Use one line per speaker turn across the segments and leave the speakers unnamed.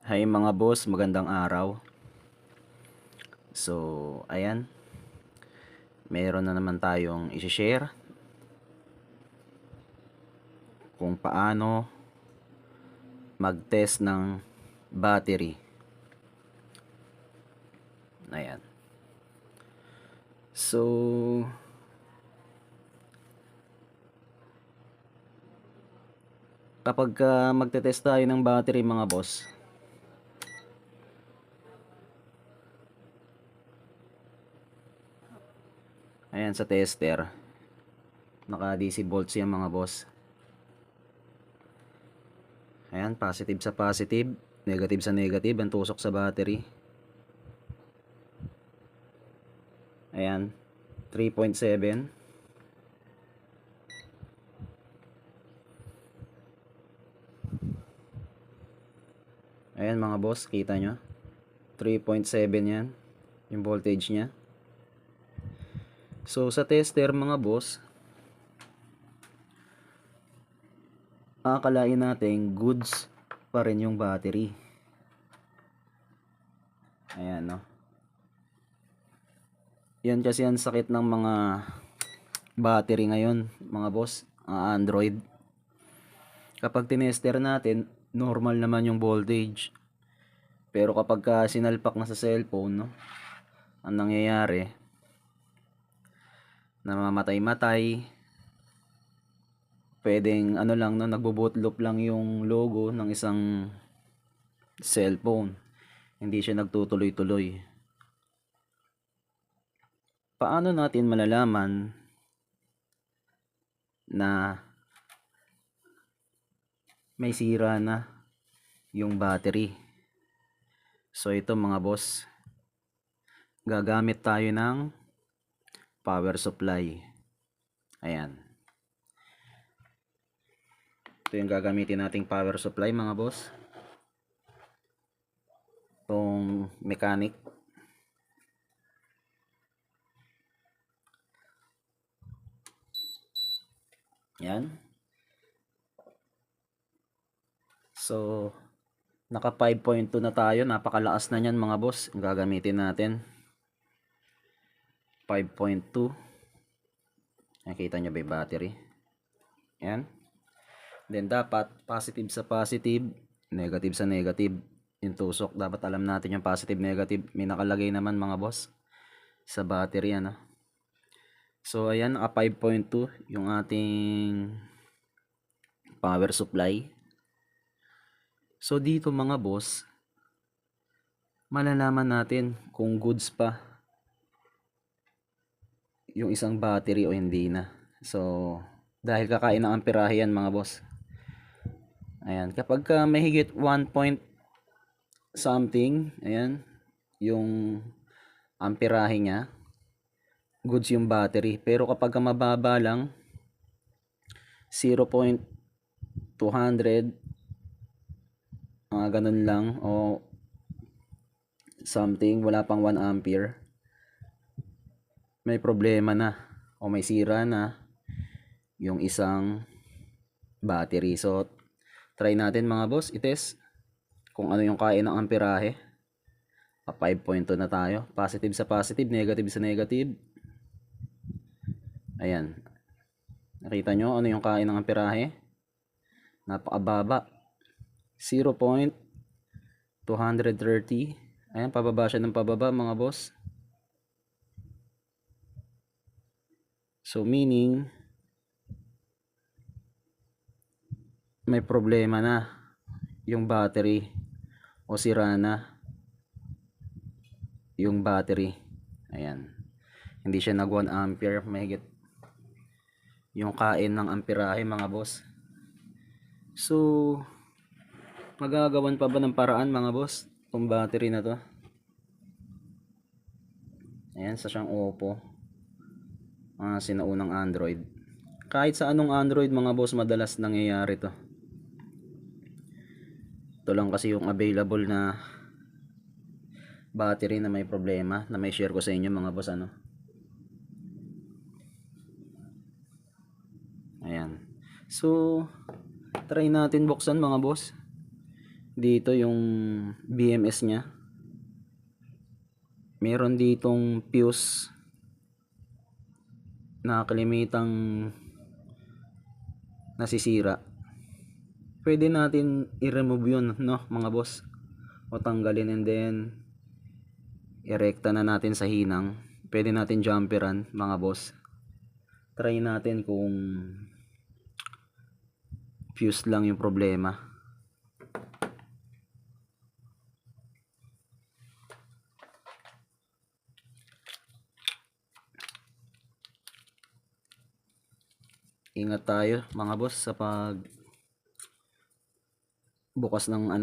Hi mga boss, magandang araw. So, ayan. Meron na naman tayong i-share kung paano mag-test ng battery. Ayan. So, kapag magte-test tayo ng battery mga boss, ayan sa tester, naka DC volts yan mga boss. Ayan, positive sa positive, negative sa negative ang tusok sa battery. Ayan, 3.7. Ayan mga boss, kita nyo, 3.7 yan yung voltage nya. So sa tester mga boss, akalain natin goods pa rin yung battery. Ayan no. Yan kasi ang sakit ng mga battery ngayon mga boss, Android. Kapag tinester natin, normal naman yung voltage. Pero kapag sinalpak na sa cellphone, no, ang nangyayari, namamatay-matay. Pwedeng ano lang, no, nagbo-boot loop lang yung logo ng isang cellphone. Hindi siya nagtutuloy-tuloy. Paano natin malalaman na may sira na yung battery? So ito mga boss, gagamit tayo ng power supply. Ayan. Ito yung gagamitin nating power supply mga boss. Itong mechanic. Yan. So, naka 5.2 na tayo. Napakalakas na yan mga boss. Ang gagamitin natin. 5.2. Nakita nyo ba yung battery? Yan. Then dapat positive sa positive, negative sa negative yung tusok. Dapat alam natin yung positive, negative. May nakalagay naman mga boss sa battery ano. So ayan, naka 5.2 yung ating power supply. So dito mga boss, malalaman natin kung goods pa yung isang battery o hindi na. So dahil kakain ng amperahe yan mga boss. Ayan, kapag may higit 1 point something, ayan, yung amperahe niya, goods yung battery. Pero kapag mababa lang, 0.200, ganun lang, o something, wala pang 1 ampere, may problema na, o may sira na yung isang battery. So, try natin mga boss, itest kung ano yung kain ng amperahe. 5.2 na tayo. Positive sa positive, negative sa negative. Ayan. Nakita nyo ano yung kain ng amperahe? Napakababa. 0.230. Ayan, pababa siya ng pababa mga boss. So meaning, may problema na yung battery o sira na yung battery. Ayan, hindi siya nag 1 ampere, mahigit yung kain ng amperahe mga boss. So magagawan pa ba ng paraan mga boss itong battery na to? Ayan, sa siyang Oppo, sinaunang Android. Kahit sa anong Android mga boss, madalas nangyayari to. Ito lang kasi yung available na battery na may problema, na may share ko sa inyo mga boss. Ayan, so try natin buksan mga boss. Dito yung BMS nya, meron ditong fuse na kalimitang nasisira. Pwede natin i-remove yun, no mga boss, o tanggalin, and then irekta na natin sa hinang. Pwede natin jumperan mga boss. Try natin kung fuse lang yung problema. Ingat tayo mga boss sa pag bukas ng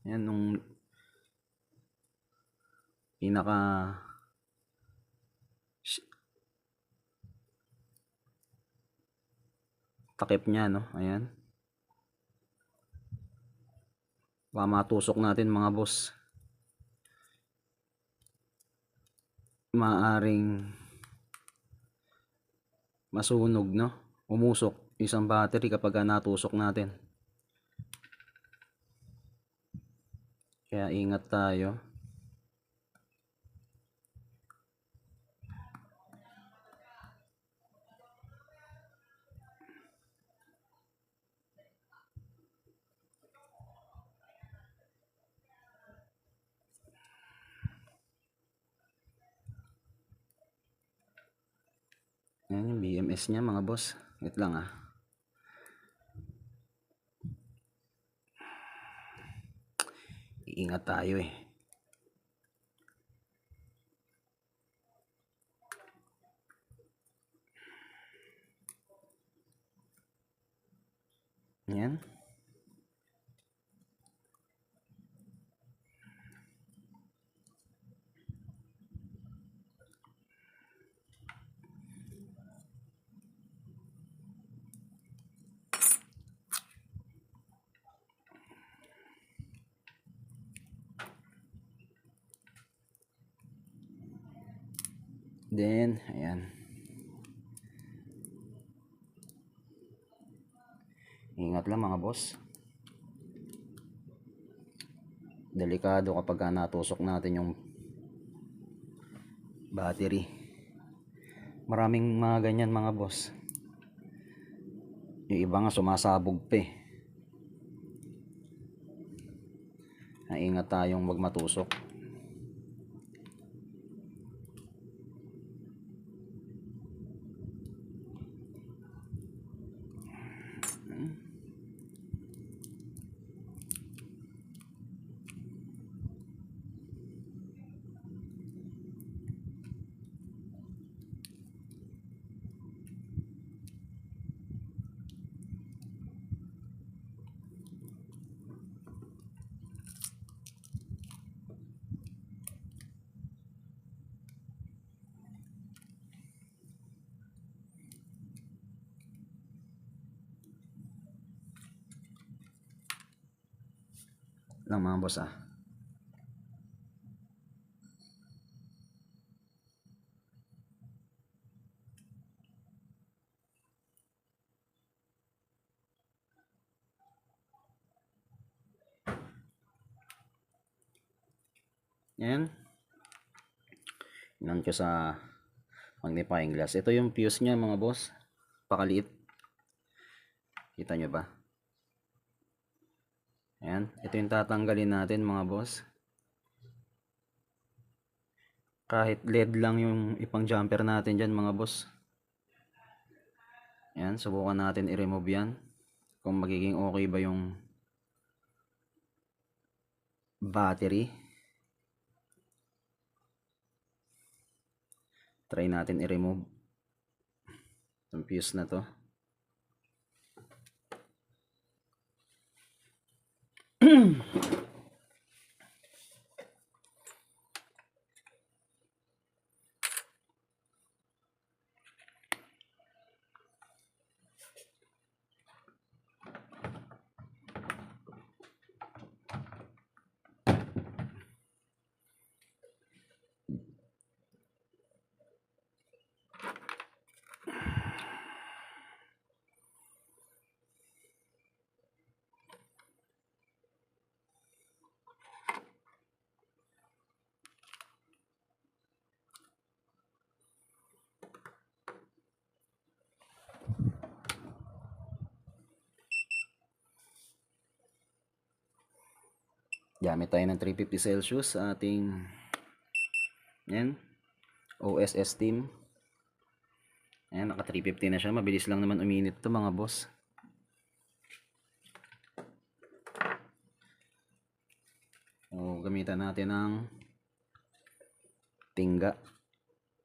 yan, nung pinaka takip nya, no. Ayan, baka matusok natin mga boss, maaring masunog, no, umusok isang battery kapag natusok natin. Kaya ingat tayo. Yan yung BMS nya mga boss. Wait lang Iingat tayo Yan. Then, ayan. Ingat lang mga boss. Delikado kapag natusok natin yung battery. Maraming mga ganyan mga boss. Yung iba nga sumasabog pa Ingat tayong wag matusok. Lang mga boss Yan. Inan ko sa magnifying glass. Ito yung fuse nya mga boss. Pakaliit. Kita nyo ba? Ayan. Ito yung tatanggalin natin mga boss. Kahit LED lang yung ipang jumper natin dyan mga boss. Ayan. Subukan natin i-remove yan. kung magiging okay ba yung battery. Try natin i-remove yung fuse na to. Gamit tayo ng 350 Celsius sa ating yan, OSS steam. Ayan, naka 350 na siya. Mabilis lang naman uminit to mga boss. O, gamitan natin ng tingga.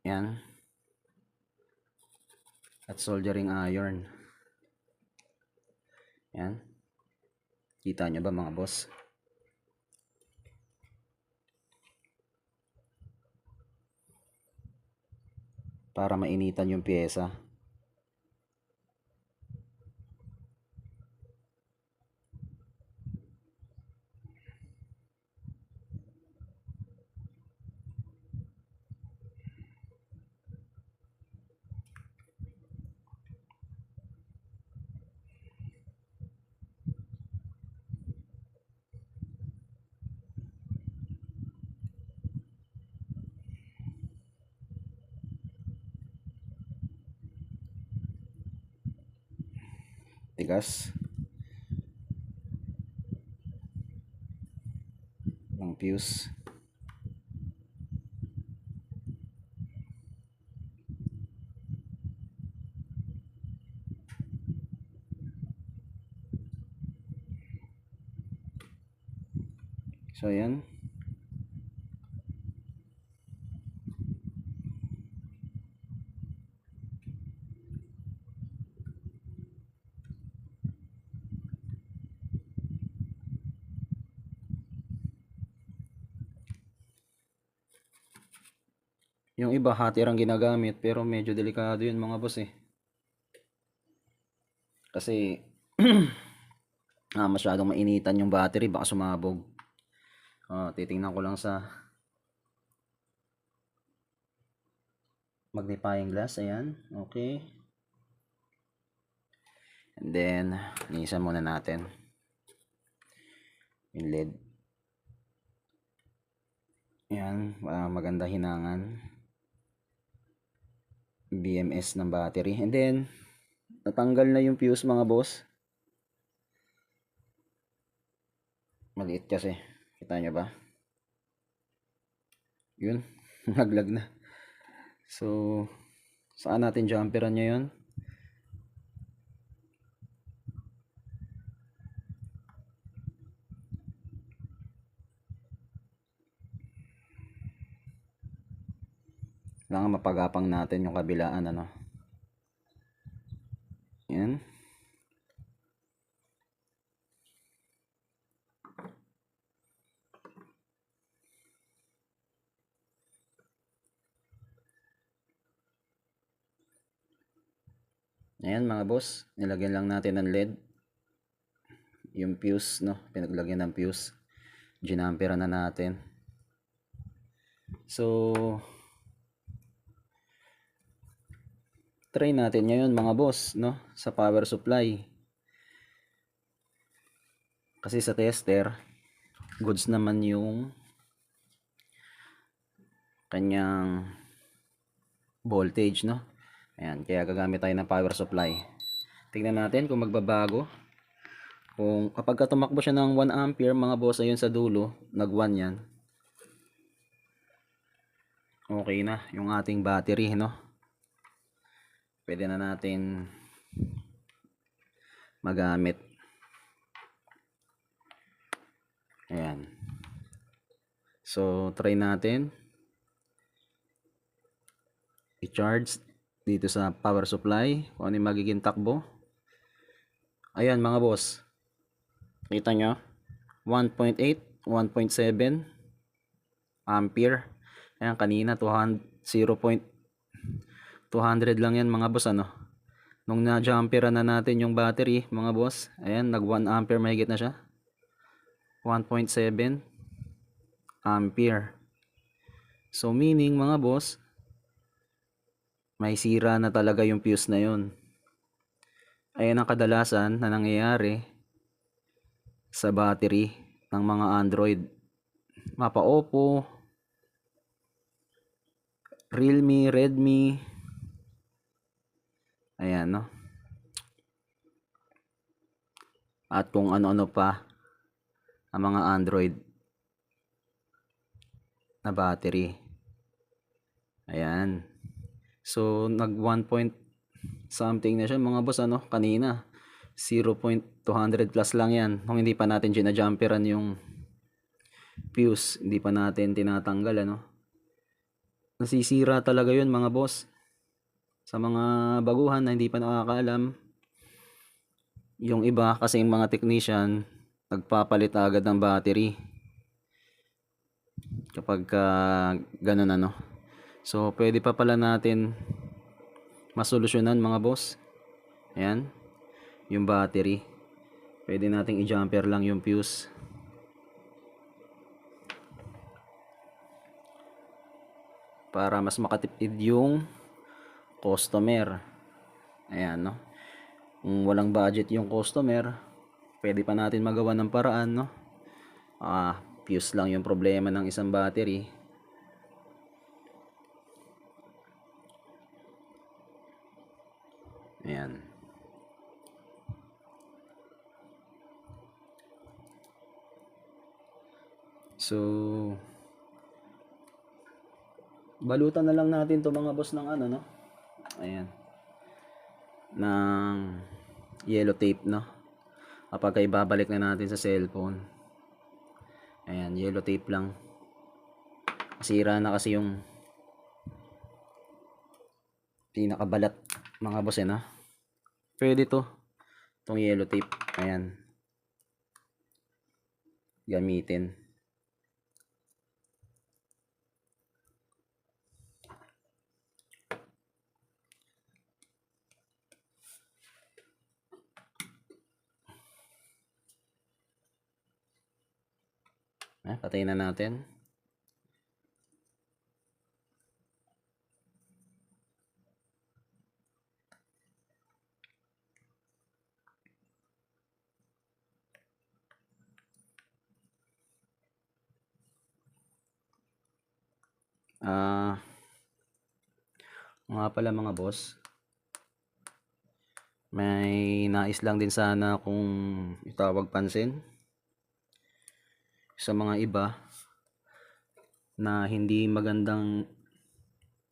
Yan. At soldering iron. Yan. Kita nyo ba mga boss? Para mainitan yung pyesa. Tigas ng fuse. So yan. Yung iba hatir ang ginagamit pero medyo delikado yun mga boss eh. Kasi masyadong mainitan yung battery, baka sumabog. Titingnan ko lang sa magnifying glass. Ayan, okay. And then linisan muna natin yung LED. Ayan, maganda hinangan BMS ng battery. And then natanggal na yung fuse mga boss. Maliit kasi, kita nyo ba? Yun. Naglag na. So saan natin jumperan nyo yun? Kailangan mapagapang natin yung kabilaan, ano. Yan. Ayan mga boss, nilagyan lang natin ng LED. Yung fuse, no, pinaglagyan ng fuse. Ginamperan na natin. So try natin ngayon mga boss, no, sa power supply. Kasi sa tester, goods naman yung kanyang voltage, no. Ayan, kaya gagamit tayo ng power supply. Tingnan natin kung magbabago. Kung kapag tumakbo siya ng 1 ampere mga boss, ayun sa dulo, nag 1 yan. Okay na yung ating battery, no. Pwede na natin magamit. Ayan. So, try natin i-charge dito sa power supply kung ano yung magiging takbo. Ayan mga boss. Kita nyo? 1.8, 1.7 ampere. Ayan, kanina 0.200 lang yan mga boss, ano. Nung na-jumperan na natin yung battery mga boss, ayan, nag 1 ampere mahigit na siya. 1.7 ampere. So meaning mga boss, may sira na talaga yung fuse na yun. Ayan ang kadalasan na nangyayari sa battery ng mga Android. Mapa Oppo, Realme, Redmi. Ayan, no. At kung ano-ano pa ang mga Android na battery. Ayan. So nag 1 point something na siya mga boss, ano, kanina. 0.200 plus lang yan. Kung hindi pa natin ginajumperan yung fuse, hindi pa natin tinatanggal, ano. Nasisira talaga yun mga boss. Sa mga baguhan na hindi pa nakakaalam, yung iba kasi yung mga technician nagpapalit agad ng battery kapag ganun, ano. So pwede pa pala natin masolusyonan mga boss. Ayan, yung battery. Pwede nating i-jumper lang yung fuse. Para mas makatipid yung customer. Ayan, no. Kung walang budget yung customer, pwede pa natin magawa ng paraan, no. Fuse lang yung problema ng isang battery. Ayan. So balutan na lang natin to mga boss ng ano, no. Ayan, ng yellow tape, no. Kapag ibabalik na natin sa cellphone, ayan, yellow tape lang. Sira na kasi yung pinakabalat mga boss, no. Pwede to, tong yellow tape. Ayan, gamitin. Patayin na natin. Nga pala mga boss, may nais lang din sana kung itawag pansin sa mga iba na hindi magandang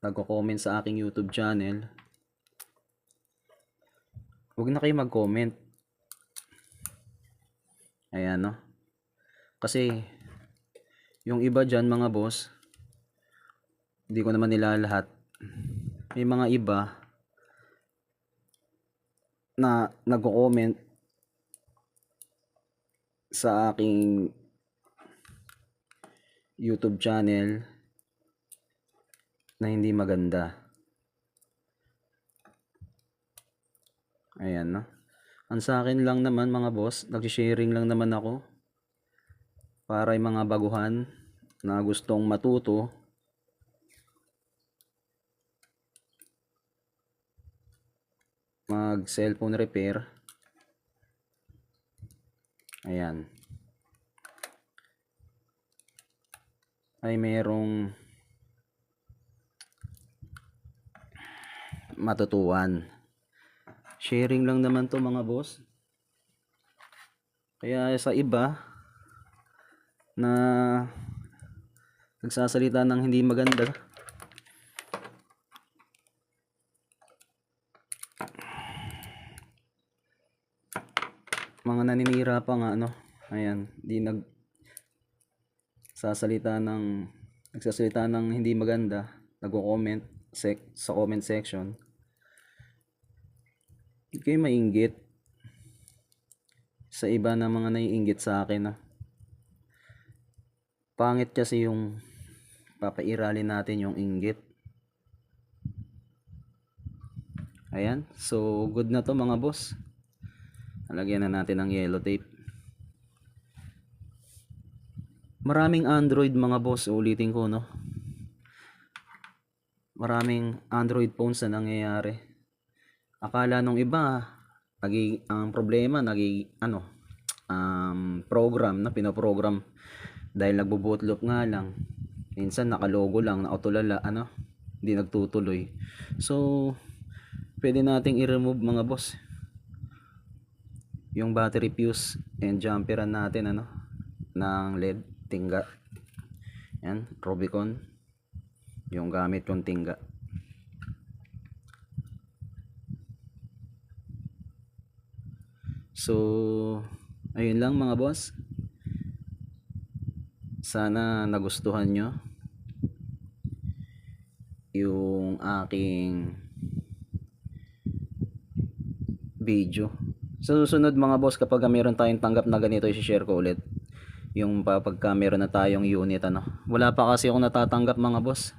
nagko-comment sa aking YouTube channel. Huwag na kayo mag-comment. Ayan, no. Kasi yung iba dyan mga boss, hindi ko naman nila lahat. May mga iba na nagko-comment sa aking YouTube channel na hindi maganda. Ayan, no. Ang sa akin lang naman mga boss, nag-sharing lang naman ako para yung mga baguhan na gustong matuto mag cellphone repair. Ayan, ay merong matutuwan. Sharing lang naman to mga boss. Kaya sa iba na nagsasalita ng hindi maganda, mga naninira pa nga, ano. Ayan, nagsasalita ng hindi maganda, nagko-comment sa comment section, hindi kayo mainggit sa iba na mga naiinggit sa akin na pangit kasi yung papairalin natin yung inggit. Ayan, so good na to mga boss. Lagyan na natin ng yellow tape. Maraming Android mga boss, ulitin ko no. Maraming Android phones na nangyayari. Akala nung iba, ang problema program na pinoprogram dahil nagbo-bootloop nga lang. Minsan nakalogo lang, nakatulala, hindi nagtutuloy. So, pwede nating i-remove mga boss yung battery fuse and jumperan natin ng LED tingga. Yan, Rubicon yung gamit kong tingga. So, ayun lang mga boss. Sana nagustuhan nyo yung aking video. Sa susunod mga boss, kapag meron tayong tanggap na ganito, i-share ko ulit yung pagka meron na tayong unit wala pa kasi ako natatanggap mga boss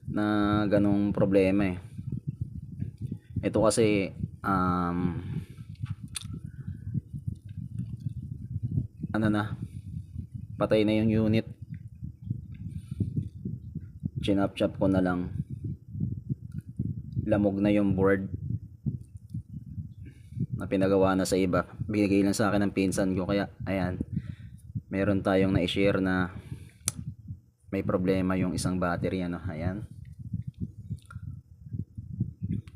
na ganong problema ito kasi patay na yung unit, chinap-chap ko na lang, lamog na yung board na pinagawa na sa iba, binigay lang sa akin ng pinsan ko. Kaya ayan, meron tayong na-share na may problema yung isang battery ayan.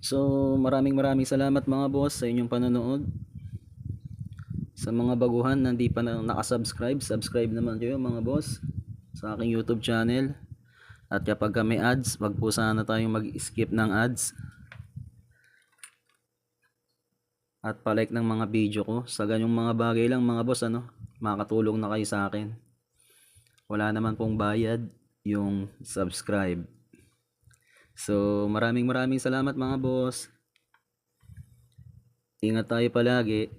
So maraming salamat mga boss sa inyong panonood. Sa mga baguhan na hindi pa nakasubscribe, subscribe naman kayo mga boss sa aking YouTube channel. At kapag may ads, wag po sana tayong mag-skip ng ads. At palike ng mga video ko. Sa ganyong mga bagay lang mga boss makakatulong na kayo sa akin. Wala naman pong bayad yung subscribe. So maraming salamat mga boss. Ingat tayo palagi.